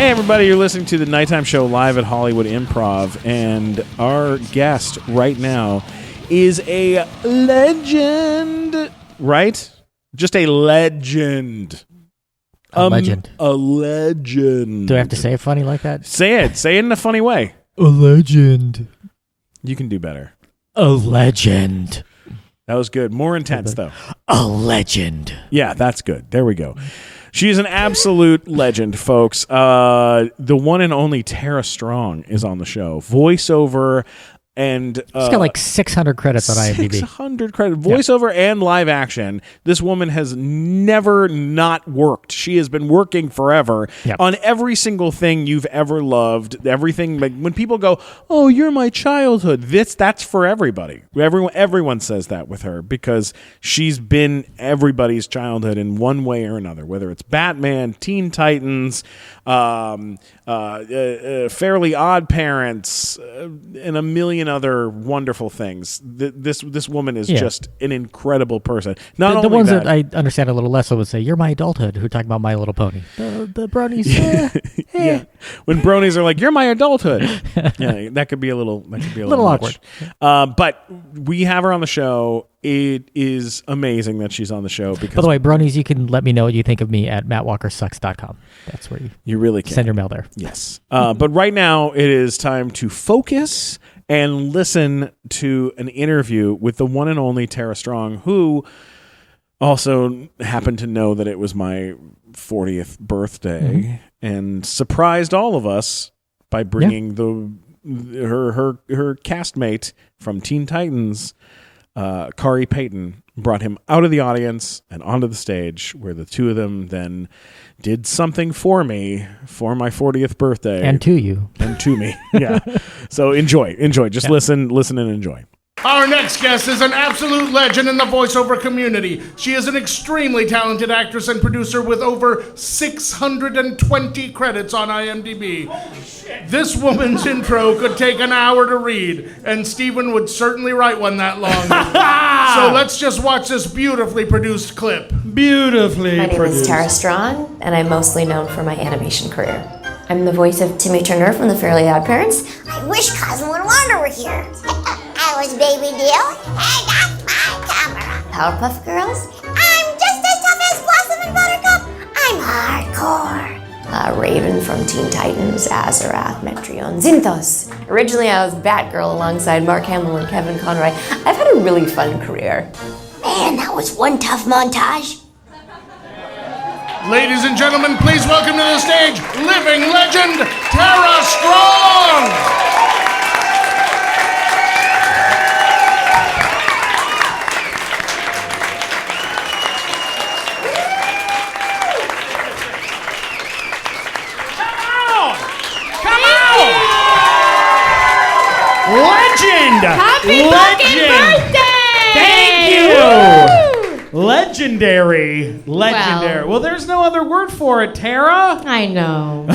Hey everybody, you're listening to the Nighttime Show live at Hollywood Improv, and our guest right now is a legend, right? Just a legend. A legend. A legend. Do I have to say it funny like that? Say it. Say it in a funny way. A legend. You can do better. A legend. That was good. More intense, though. A legend. Yeah, that's good. There we go. She's an absolute legend, folks. The one and only Tara Strong is on the show. Voiceover and... She's got like 600 credits on IMDb. 600 credits. Voiceover and live action. This woman has never not worked. She has been working forever on every single thing you've ever loved. Everything, like when people go, oh, you're my childhood. That's for everybody. Everyone says that with her because she's been everybody's childhood in one way or another, whether it's Batman, Teen Titans, Fairly Odd Parents, and a million other wonderful things. This woman is just an incredible person. Not only the ones that I understand a little less, I would say, "You're my adulthood." Who talk about My Little Pony? The Bronys. Yeah, when Bronys are like, "You're my adulthood," yeah, that could be a little awkward. But we have her on the show. It is amazing that she's on the show. Because, by the way, Bronys, you can let me know what you think of me at mattwalkersucks.com. That's where you really can send your mail there. Yes. But right now, it is time to focus and listen to an interview with the one and only Tara Strong, who also happened to know that it was my 40th birthday and surprised all of us by bringing her castmate from Teen Titans, Khary Payton, brought him out of the audience and onto the stage, where the two of them then did something for me for my 40th birthday. And to you. And to me. Yeah. So enjoy. Just listen and enjoy. Our next guest is an absolute legend in the voiceover community. She is an extremely talented actress and producer with over 620 credits on IMDb. This woman's intro could take an hour to read, and Steven would certainly write one that long. So let's just watch this beautifully produced clip. My name is Tara Strong, and I'm mostly known for my animation career. I'm the voice of Timmy Turner from the Fairly Odd Parents. I wish Cosmo and Wanda were here. I was Baby Deal, and that's my camera. Powerpuff Girls. I'm just as tough as Blossom and Buttercup. I'm hardcore. Raven from Teen Titans, Azarath, Metreon, Zinthos. Originally, I was Batgirl alongside Mark Hamill and Kevin Conroy. I've had a really fun career. Man, that was one tough montage. Ladies and gentlemen, please welcome to the stage, living legend, Tara Strong! Legend! Happy fucking birthday! Thank you! Woo! Legendary. Well, there's no other word for it, Tara. I know.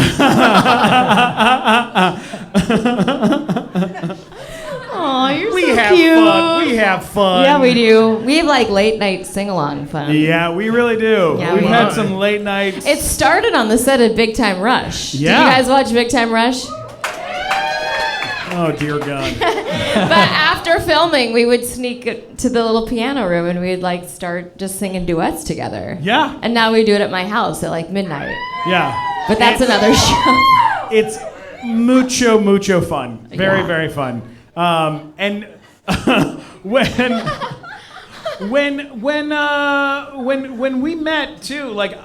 Oh, you're so cute. We have fun. Yeah, we do. We have like late night sing-along fun. Yeah, we really do. Yeah, We've we had do. some late nights. It started on the set of Big Time Rush. Yeah. Did you guys watch Big Time Rush? Oh, dear God. But after filming, we would sneak to the little piano room and we'd like start just singing duets together. Yeah. And now we do it at my house at like midnight. Yeah. But that's another show. It's mucho fun. Very, Yeah. very fun. And when we met too, like,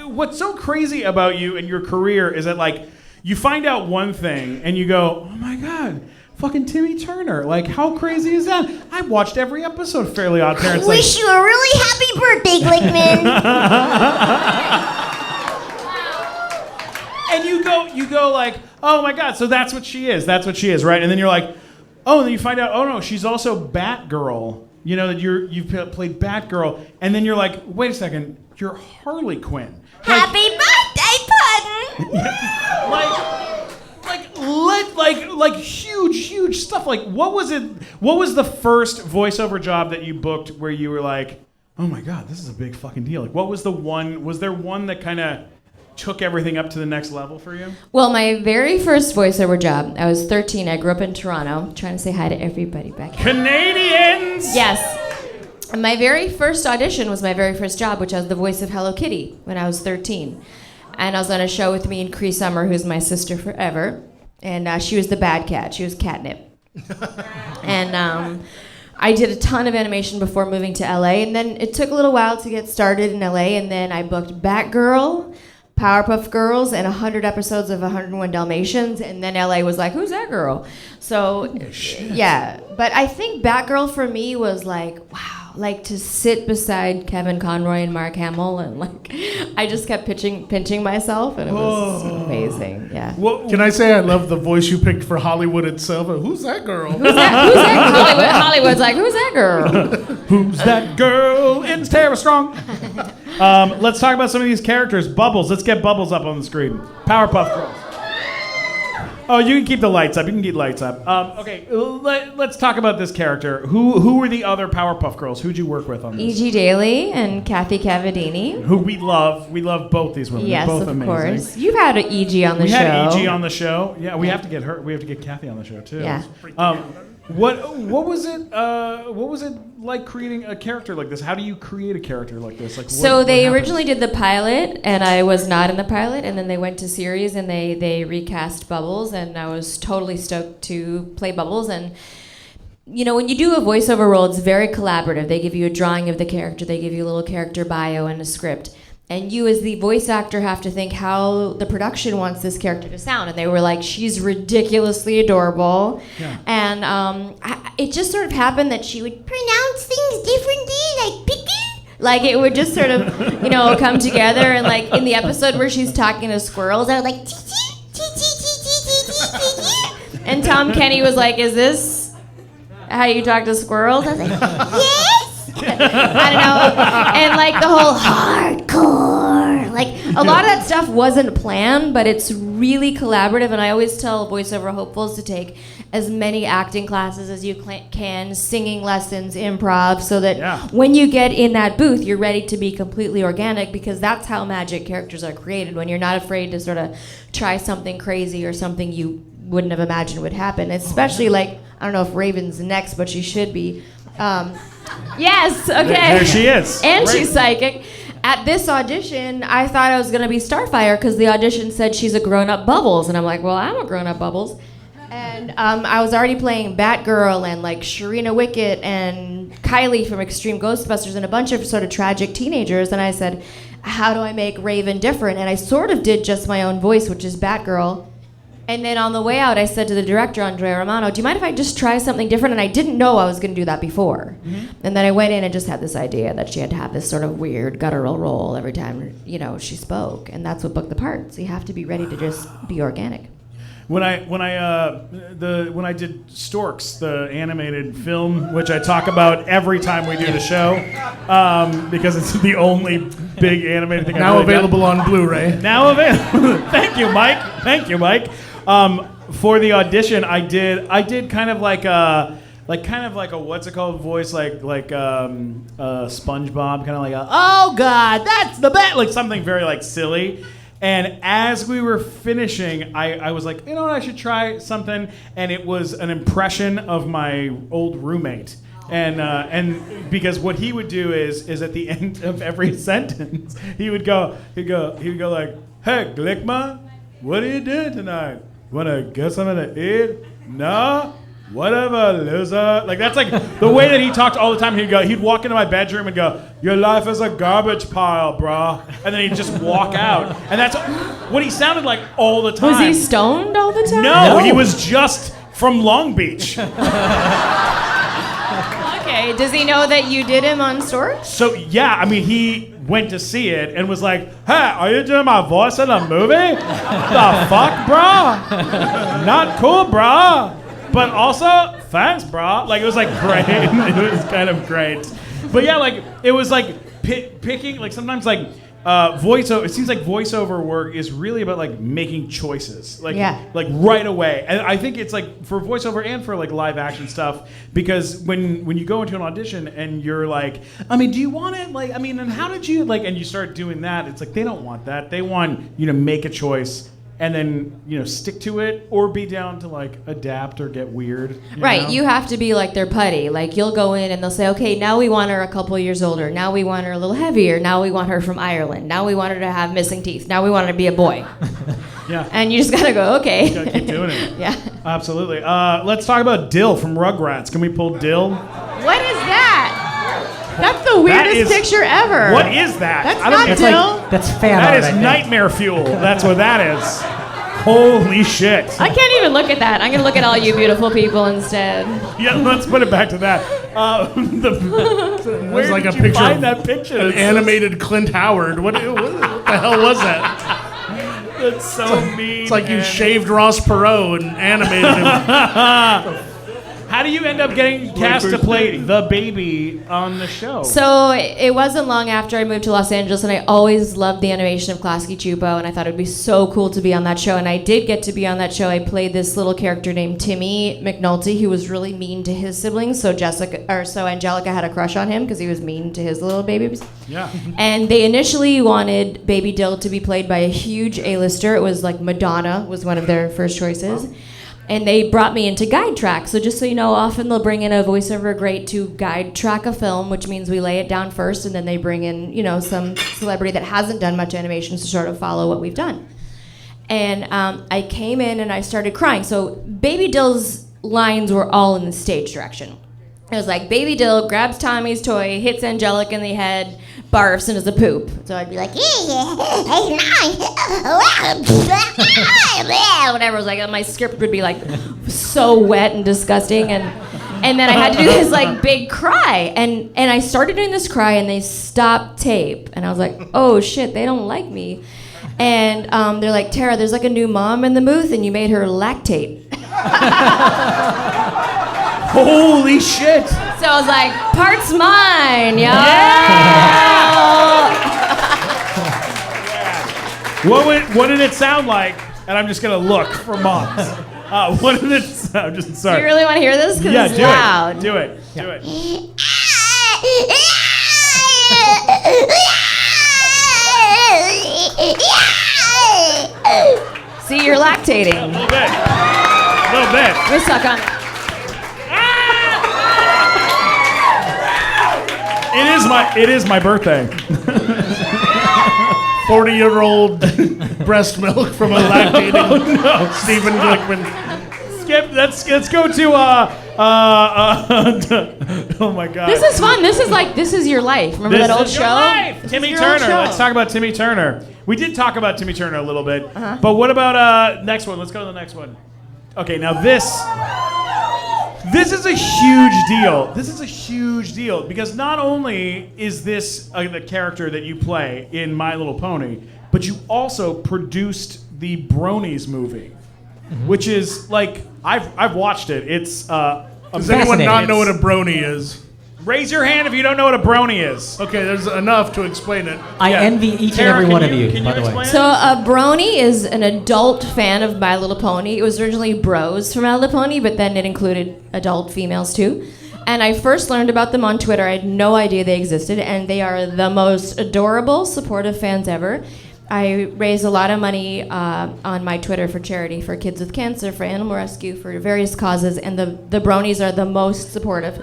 what's so crazy about you and your career is that like you find out one thing and you go, oh my God, fucking Timmy Turner. Like, how crazy is that? I watched every episode of Fairly Odd Parents. I wish you a really happy birthday, Glickman. And you go like, oh my God, so that's what she is, right? And then you're like, oh, and then you find out, oh no, she's also Batgirl. You know, that you've played Batgirl, and then you're like, wait a second, you're Harley Quinn. Happy birthday, Puddin'! Like huge stuff. Like, what was it? What was the first voiceover job that you booked where you were like, oh my God, this is a big fucking deal? Like, what was the one? Was there one that kind of took everything up to the next level for you? Well, my very first voiceover job, I was 13. I grew up in Toronto. Trying to say hi to everybody back here. Canadians! Yes. My very first audition was my very first job, which I was the voice of Hello Kitty when I was 13. And I was on a show with me and Cree Summer, who's my sister forever. And she was the bad cat. She was catnip. And I did a ton of animation before moving to LA. And then it took a little while to get started in LA. And then I booked Batgirl, Powerpuff Girls, and 100 episodes of 101 Dalmatians. And then LA was like, who's that girl? So, yeah. But I think Batgirl for me was like, wow. Like to sit beside Kevin Conroy and Mark Hamill, and like I just kept pinching myself, and it was amazing. Yeah. Can I say I love the voice you picked for Hollywood itself? Who's that girl? Who's that? Hollywood's like, who's that girl? Who's that girl? It's Tara Strong. Let's talk about some of these characters. Bubbles. Let's get Bubbles up on the screen. Powerpuff Girls. Oh, you can keep the lights up. You can keep lights up. Okay, let's talk about this character. Who were the other Powerpuff Girls? Who'd you work with on this? E.G. Daily and Kathy Cavadini. Who we love. We love both these women. Yes, They're both of amazing. course. You've had E.G. on the show. We had E.G. on the show. Yeah, we have to get her. We have to get Kathy on the show too. Yeah. What was it? What was it like creating a character like this? How do you create a character like this? Like, so they originally did the pilot, and I was not in the pilot, and then they went to series, and they recast Bubbles, and I was totally stoked to play Bubbles. And you know, when you do a voiceover role, it's very collaborative. They give you a drawing of the character, they give you a little character bio and a script. And you, as the voice actor, have to think how the production wants this character to sound. And they were like, she's ridiculously adorable. Yeah. And it just sort of happened that she would pronounce things differently, like picky. Like, it would just sort of, you know, come together. And, like, in the episode where she's talking to squirrels, I was like, and Tom Kenny was like, is this how you talk to squirrels? I was like, yes. I don't know, and like the whole hardcore, like a lot of that stuff wasn't planned, but it's really collaborative, and I always tell voiceover hopefuls to take as many acting classes as you can, singing lessons, improv, so that when you get in that booth, you're ready to be completely organic, because that's how magic characters are created, when you're not afraid to sort of try something crazy or something you wouldn't have imagined would happen, especially like, I don't know if Raven's next, but she should be. Yes, okay. There she is. And she's psychic. At this audition, I thought I was going to be Starfire because the audition said she's a grown-up Bubbles. And I'm like, well, I'm a grown-up Bubbles. And I was already playing Batgirl and like Sharina Wicket and Kylie from Extreme Ghostbusters and a bunch of sort of tragic teenagers. And I said, how do I make Raven different? And I sort of did just my own voice, which is Batgirl. And then on the way out, I said to the director, Andrea Romano, do you mind if I just try something different? And I didn't know I was going to do that before. Mm-hmm. And then I went in and just had this idea that she had to have this sort of weird guttural role every time, you know, she spoke. And that's what booked the part. So you have to be ready to just be organic. When I did Storks, the animated film, which I talk about every time we do the show, because it's the only big animated thing. Now available on Blu-ray. Now available. Thank you, Mike. Thank you, Mike. For the audition, I did kind of like a what's it called voice, like SpongeBob, kind of like a, oh God, that's the best, like something very like silly. And as we were finishing, I was like, you know what, I should try something, and it was an impression of my old roommate. And because what he would do is at the end of every sentence, he'd go like, hey, Glickma, what are you doing tonight? Wanna get something to eat? No? Whatever, loser. Like, that's like the way that he talked all the time. He'd walk into my bedroom and go, your life is a garbage pile, brah. And then he'd just walk out. And that's what he sounded like all the time. Was he stoned all the time? No, he was just from Long Beach. Okay, does he know that you did him on Storks? So, yeah, I mean, he went to see it and was like, hey, are you doing my voice in a movie? The fuck, brah? Not cool, brah. But also, thanks, brah. Like, it was like great. It was kind of great. But yeah, like, it was like picking, like sometimes like voiceover. It seems like voiceover work is really about like making choices, like right away. And I think it's like for voiceover and for like live action stuff, because when you go into an audition and you're like, I mean, do you want it? Like, I mean, and how did you like? And you start doing that. It's like they don't want that. They want you to make a choice and then stick to it, or be down to like adapt or get weird. Right, you have to be like their putty. Like you'll go in and they'll say, okay, now we want her a couple years older. Now we want her a little heavier. Now we want her from Ireland. Now we want her to have missing teeth. Now we want her to be a boy. Yeah. And you just gotta go, okay. You gotta keep doing it. Yeah. Absolutely. Let's talk about Dill from Rugrats. Can we pull Dill? What is that? That's the weirdest picture ever. What is that? That's not Dill. That's fan That art, is I think. nightmare fuel. That's what that is. Holy shit. I can't even look at that. I'm gonna look at all you beautiful people instead. Yeah, let's put it back to that. Where like did a you picture find of that picture? An animated Clint Howard. What the hell was that? That's so mean. It's like you shaved Ross Perot and animated him. How do you end up getting cast to play the baby on the show? So it wasn't long after I moved to Los Angeles, and I always loved the animation of Klasky Chupo, and I thought it would be so cool to be on that show. And I did get to be on that show. I played this little character named Timmy McNulty, who was really mean to his siblings. So Angelica had a crush on him because he was mean to his little babies. Yeah. And they initially wanted Baby Dill to be played by a huge A-lister. It was like Madonna was one of their first choices. Wow. And they brought me into guide track. So just so you know, often they'll bring in a voiceover great to guide track a film, which means we lay it down first, and then they bring in, some celebrity that hasn't done much animation to sort of follow what we've done. And I came in and I started crying. So Baby Dill's lines were all in the stage direction. It was like, Baby Dill grabs Tommy's toy, hits Angelica in the head, barfs, and is a poop. So I'd be like, whatever. It was like, my script would be like so wet and disgusting, and then I had to do this like big cry, and I started doing this cry, and they stopped tape, and I was like, oh shit, they don't like me, and they're like, Tara, there's like a new mom in the booth, and you made her lactate. Holy shit! So I was like, part's mine, yo. What did it sound like? And I'm just gonna look for moms. What did it sound? Just sorry. Do you really want to hear this? Because it's do loud. It. Do it. Do it. See, you're lactating. A little bit. A little bit. We suck on it. It is my birthday. 40-year-old breast milk from a lactating Stephen Glickman. Skip. Let's go to oh my god. This is fun. This is your life. Remember that old is show? Your life. Timmy your old Turner. show. Let's talk about Timmy Turner. We did talk about Timmy Turner a little bit, but what about next one? Let's go to the next one. Okay, now this is a huge deal. This is a huge deal because not only is this the character that you play in My Little Pony, but you also produced the Bronys movie, which is like I've watched it. It's does anyone not know what a brony is? Raise your hand if you don't know what a brony is. Okay, there's enough to explain it. I envy each Tara, and every one of you, can by the way. explain it? So a brony is an adult fan of My Little Pony. It was originally bros for My Little Pony, but then it included adult females too. And I first learned about them on Twitter. I had no idea they existed, and they are the most adorable, supportive fans ever. I raise a lot of money on my Twitter for charity, for kids with cancer, for animal rescue, for various causes, and the bronies are the most supportive.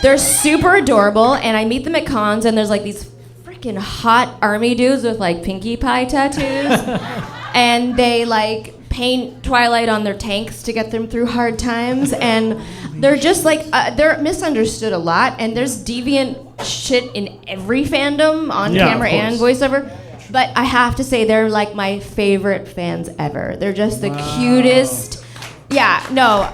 They're super adorable, and I meet them at cons, and there's like these freaking hot army dudes with like Pinkie Pie tattoos, and they like paint Twilight on their tanks to get them through hard times, and they're just like, they're misunderstood a lot, and there's deviant shit in every fandom, on camera and voiceover, but I have to say they're like my favorite fans ever. They're just the cutest. Yeah, no,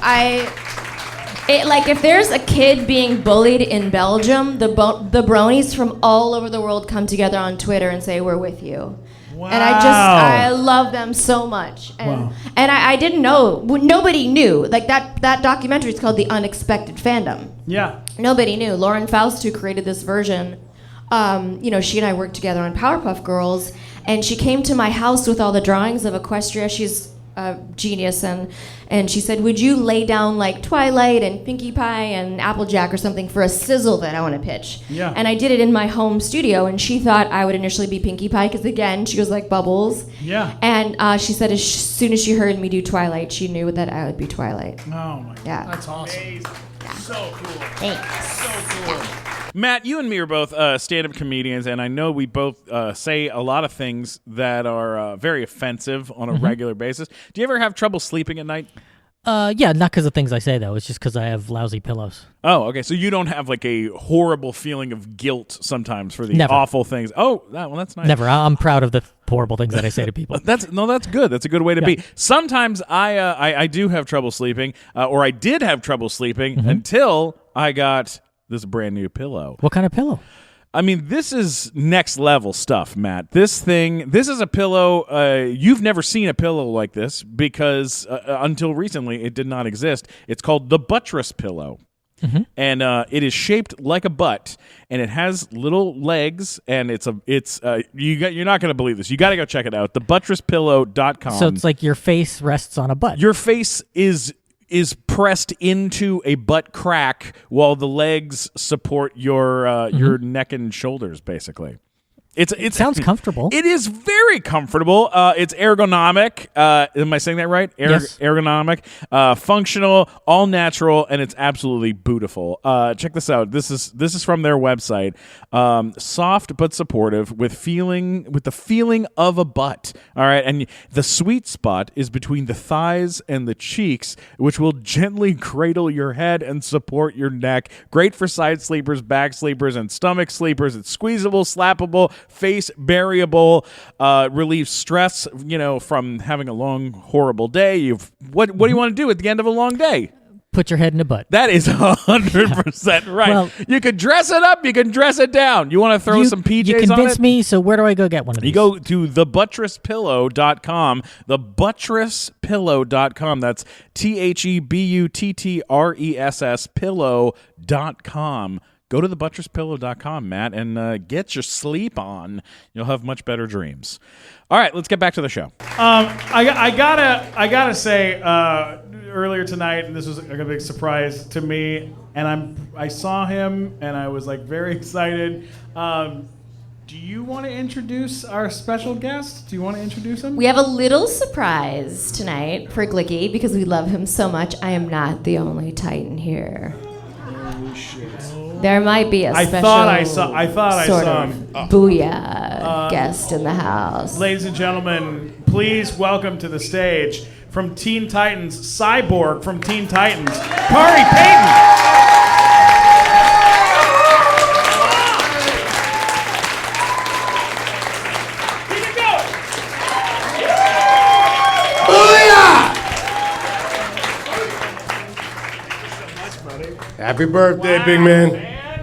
like if there's a kid being bullied in Belgium, the bronies from all over the world come together on Twitter and say, we're with you. Wow. And I love them so much. And I didn't know, nobody knew. Like that documentary is called The Unexpected Fandom. Yeah. Nobody knew. Lauren Faust, who created this version she and I worked together on Powerpuff Girls, and she came to my house with all the drawings of Equestria. She's a genius, and she said, would you lay down like Twilight and Pinkie Pie and Applejack or something for a sizzle that I want to pitch? Yeah. And I did it in my home studio, and she thought I would initially be Pinkie Pie because, again, she was like Bubbles. Yeah. And she said as soon as she heard me do Twilight, she knew that I would be Twilight. Oh my God. Yeah. That's awesome. Amazing. So cool. Thanks. So cool. Matt, you and me are both stand-up comedians, and I know we both say a lot of things that are very offensive on a regular basis. Do you ever have trouble sleeping at night? Yeah, not because of things I say, though. It's just because I have lousy pillows. Oh, okay. So you don't have like a horrible feeling of guilt sometimes for the Never. awful things. Oh, that's nice. Never. I'm proud of the horrible things that I say to people. That's good. That's a good way to be. Sometimes I do have trouble sleeping, or I did have trouble sleeping until I got this brand new pillow. What kind of pillow? I mean, this is next level stuff, Matt. This is a pillow. You've never seen a pillow like this because until recently it did not exist. It's called the buttress pillow. And it is shaped like a butt, and it has little legs, and you're not going to believe this. You got to go check it out. Thebuttresspillow.com. So it's like your face rests on a butt. Your face is pressed into a butt crack while the legs support your neck and shoulders, basically. It sounds comfortable. It is very comfortable. It's ergonomic. Am I saying that right? Yes. Ergonomic, functional, all natural, and it's absolutely beautiful. Check this out. This is from their website. Soft but supportive with the feeling of a butt. All right, and the sweet spot is between the thighs and the cheeks, which will gently cradle your head and support your neck. Great for side sleepers, back sleepers, and stomach sleepers. It's squeezable, slappable, face variable, relieves stress, from having a long, horrible day. What do you want to do at the end of a long day? Put your head in a butt. That is 100% right. Well, you can dress it up, you can dress it down. You want to throw some PJs on it? You convinced me, so where do I go get one of these? You go to thebuttresspillow.com, thebuttresspillow.com. That's THEBUTTRESS pillow.com. Go to thebuttresspillow.com, Matt, and get your sleep on. You'll have much better dreams. All right, let's get back to the show. I gotta say, earlier tonight, and this was a big surprise to me, and I saw him, and I was like very excited. Do you want to introduce our special guest? Do you want to introduce him? We have a little surprise tonight for Glicky because we love him so much. I am not the only Titan here. Holy shit. There might be a special I thought I saw him. Booyah guest in the house. Ladies and gentlemen, please welcome to the stage from Teen Titans, Cyborg from Teen Titans, Khary Payton. Happy birthday, big man.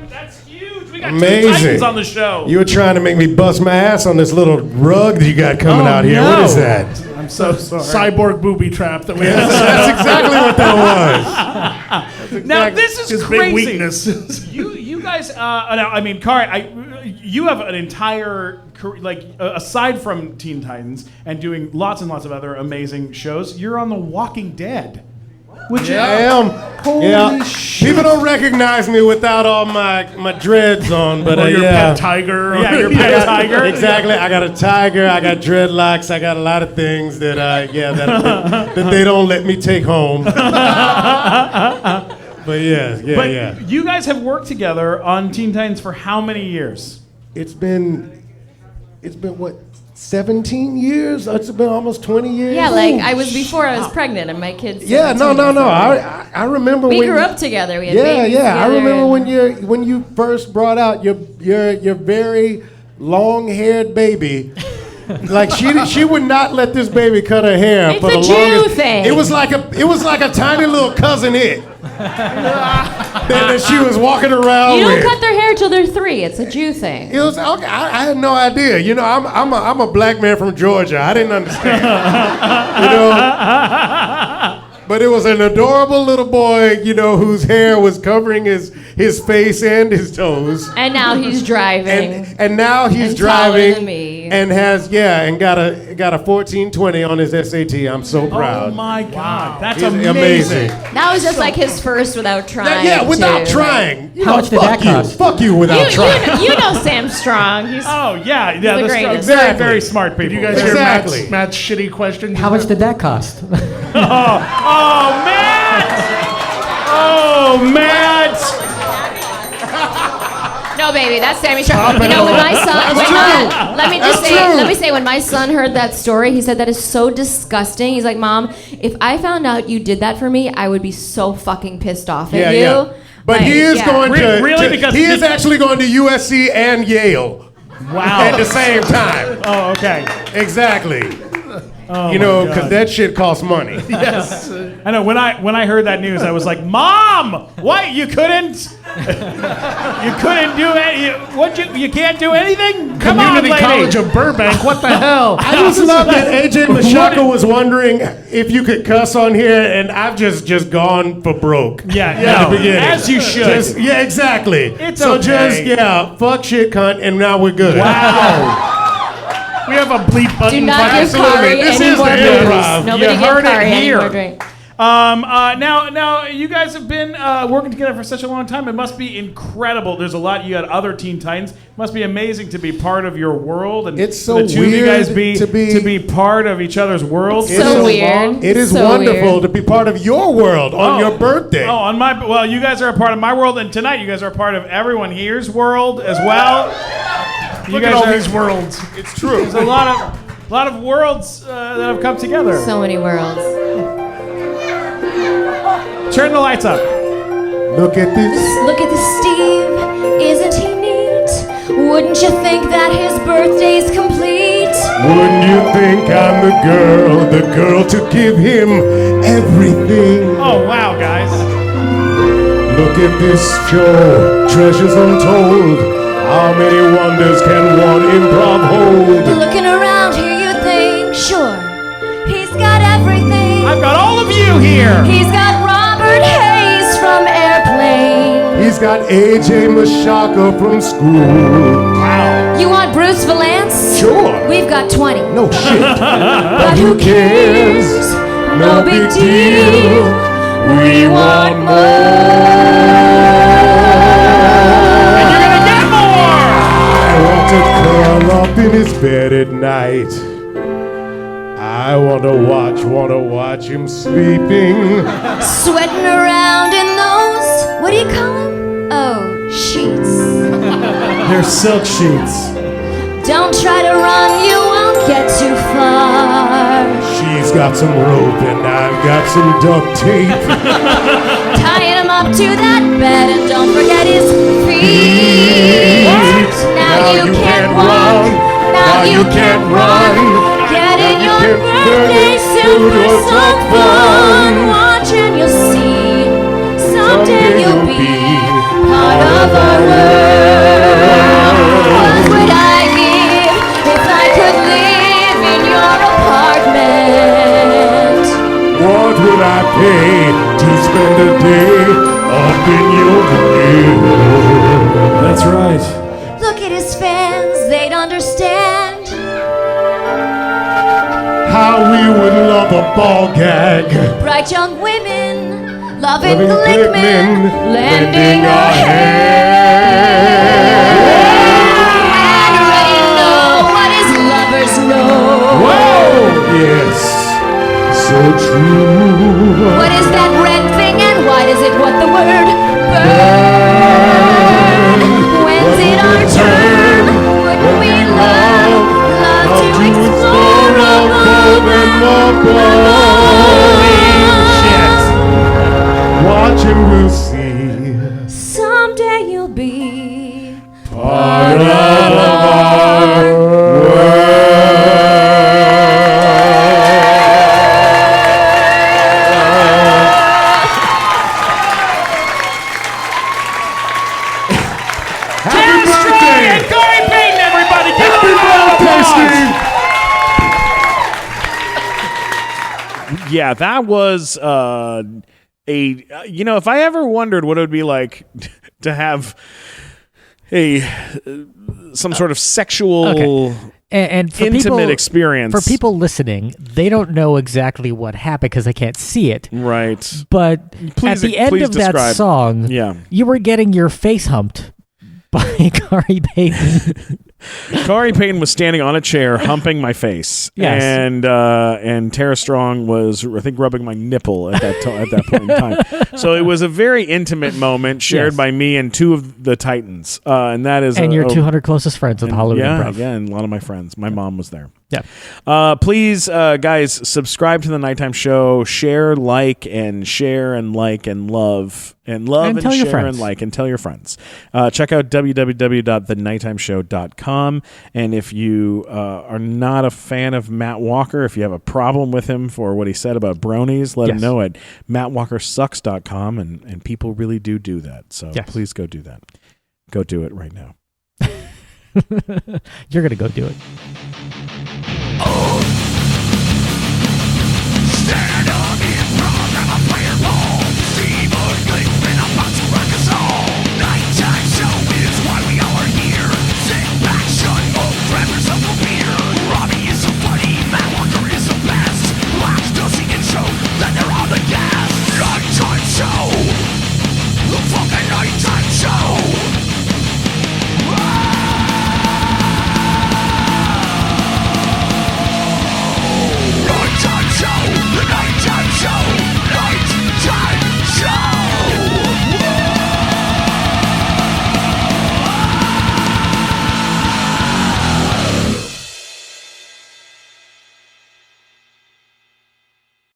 That's huge. We got Amazing. Teen Titans on the show. You were trying to make me bust my ass on this little rug that you got coming out here. no. What is that? I'm so sorry. Cyborg booby trap that we have. That's exactly what that was. Now this is His crazy. big weakness. You guys. Now, I mean, Khary, you have an entire career, aside from Teen Titans and doing lots and lots of other amazing shows. You're on The Walking Dead. Which I am. Holy shit. People don't recognize me without all my dreads on, but Or your yeah. pet tiger. Yeah, your pet tiger. Exactly. I got a tiger. I got dreadlocks. I got a lot of things that that they don't let me take home. But yeah. You guys have worked together on Teen Titans for how many years? It's been what, 17 years? It's been almost 20 years. Yeah, I was before I was pregnant and my kids. Yeah, no. I remember We when grew up together. We had Yeah. babies I together remember when you first brought out your very long-haired baby. Like she would not let this baby cut her hair It's for a the Jew longest. thing. It was like a tiny little cousin that she was walking around You don't with. cut their hair till they're 3. It's a Jew thing. It was okay. I had no idea. I'm a black man from Georgia. I didn't understand. But it was an adorable little boy, you know, whose hair was covering his face and his toes. And now he's driving. And now he's And taller driving than me. and has got a 1420 on his SAT. I'm so proud. Oh my God, that's He's amazing. That was just like his first without trying. Yeah, without too. trying. You How know, much did fuck that you. cost? Fuck you without trying. You know Sam Strong. He's Oh yeah, the that's greatest. very Exactly. very smart people. Did you guys Exactly. hear Matt's shitty question? How much did that cost? Oh Matt! Oh Matt! No, baby, that's Sammy Strong. You know, when my son, let me say, when my son heard that story, he said that is so disgusting. He's like, Mom, if I found out you did that for me, I would be so fucking pissed off at you. But Like, he is yeah. going to. Really? Because he is actually going to USC and Yale Wow. at the same time. Oh okay. Exactly. Oh, You know, my because God. that shit costs money. I know when I heard that news, I was like, Mom, what? You couldn't do any? You can't do anything? Come Community on, lady. College of Burbank. What the hell? I just love that AJ Mashaka was wondering if you could cuss on here, and I've just gone for broke. Yeah, at no, the beginning. as you should. Yeah, exactly. It's so okay. just fuck shit, cunt, and now we're good. Wow. We have a bleep button. Do not give Absolutely. Khary This any is more the booze. improv. Nobody You give heard it Khary any here. more drink. Now you guys have been working together for such a long time. It must be incredible. There's a lot. You got other Teen Titans. It must be amazing to be part of your world, and It's so the two of you weird guys to be- part of each other's worlds. It's So so weird. It is So wonderful weird. to be part of your world on your birthday. Oh, well, you guys are a part of my world, and tonight you guys are a part of everyone here's world as well. You Look guys at all are- these worlds. It's true. There's a lot of worlds that have come together. So many worlds. Turn the lights up. Look at this. Look at this Steve, isn't he neat? Wouldn't you think that his birthday's complete? Wouldn't you think I'm the girl to give him everything? Oh wow, guys. Look at this show, treasures untold. How many wonders can one improv hold? Looking around here, you'd think, sure, he's got everything. I've got all of you here. He's got Robert Hayes from Airplane. He's got AJ Mashaka from school. Wow. You want Bruce Valance? Sure. We've got 20. No shit. But who cares? No big deal. We want And you're gonna get more. I want to curl up in his bed at night. I want to watch him sleeping. Sweating around in those, what do you call them? Oh, sheets. They're silk sheets. Don't try to run, you won't get too far. She's got some rope and I've got some duct tape. Tying him up to that bed and don't forget his feet. Now you can't walk, now you can't run. Get in your birthday suit for some fun. Watch and you'll see, someday you'll be part of our world. What would I give if I could live in your apartment? What would I pay to spend a day up in your grill? That's right. Look at his fans, they'd understand. How we would love a ball gag. Bright young women, loving Loving Glickman, Glickman, lending a hand. And ready to know what his lovers know. Whoa! Yes, so true. What is that red thing and why does it what the word burn? When's it our turn? Wouldn't we love to explore above and Watch and we'll see. someday you'll be Part of our Happy birthday! And Khary Payton, everybody, give Happy him a round of birthday, applause. Steve! Yeah, that was if I ever wondered what it would be like to have some sort of sexual and for intimate people, experience. For people listening, they don't know exactly what happened because they can't see it. Right. But at the end of that song, you were getting your face humped by Khary Payton. Khary Payton was standing on a chair humping my face. Yes. And Tara Strong was, I think, rubbing my nipple at that point in time. So it was a very intimate moment shared by me and two of the Titans. And that is your 200 closest friends at the Halloween Improv. Yeah, and a lot of my friends. My mom was there. Yeah. Please, guys, subscribe to the Nighttime Show. Share, like, and share, and like, and love. And love and tell your share friends. and like and tell your friends. Check out www.thenighttimeshow.com. And if you are not a fan of Matt Walker, if you have a problem with him for what he said about Bronys, let him know at mattwalkersucks.com. And people really do that. So please go do that. Go do it right now. You're going to go do it. Stand up!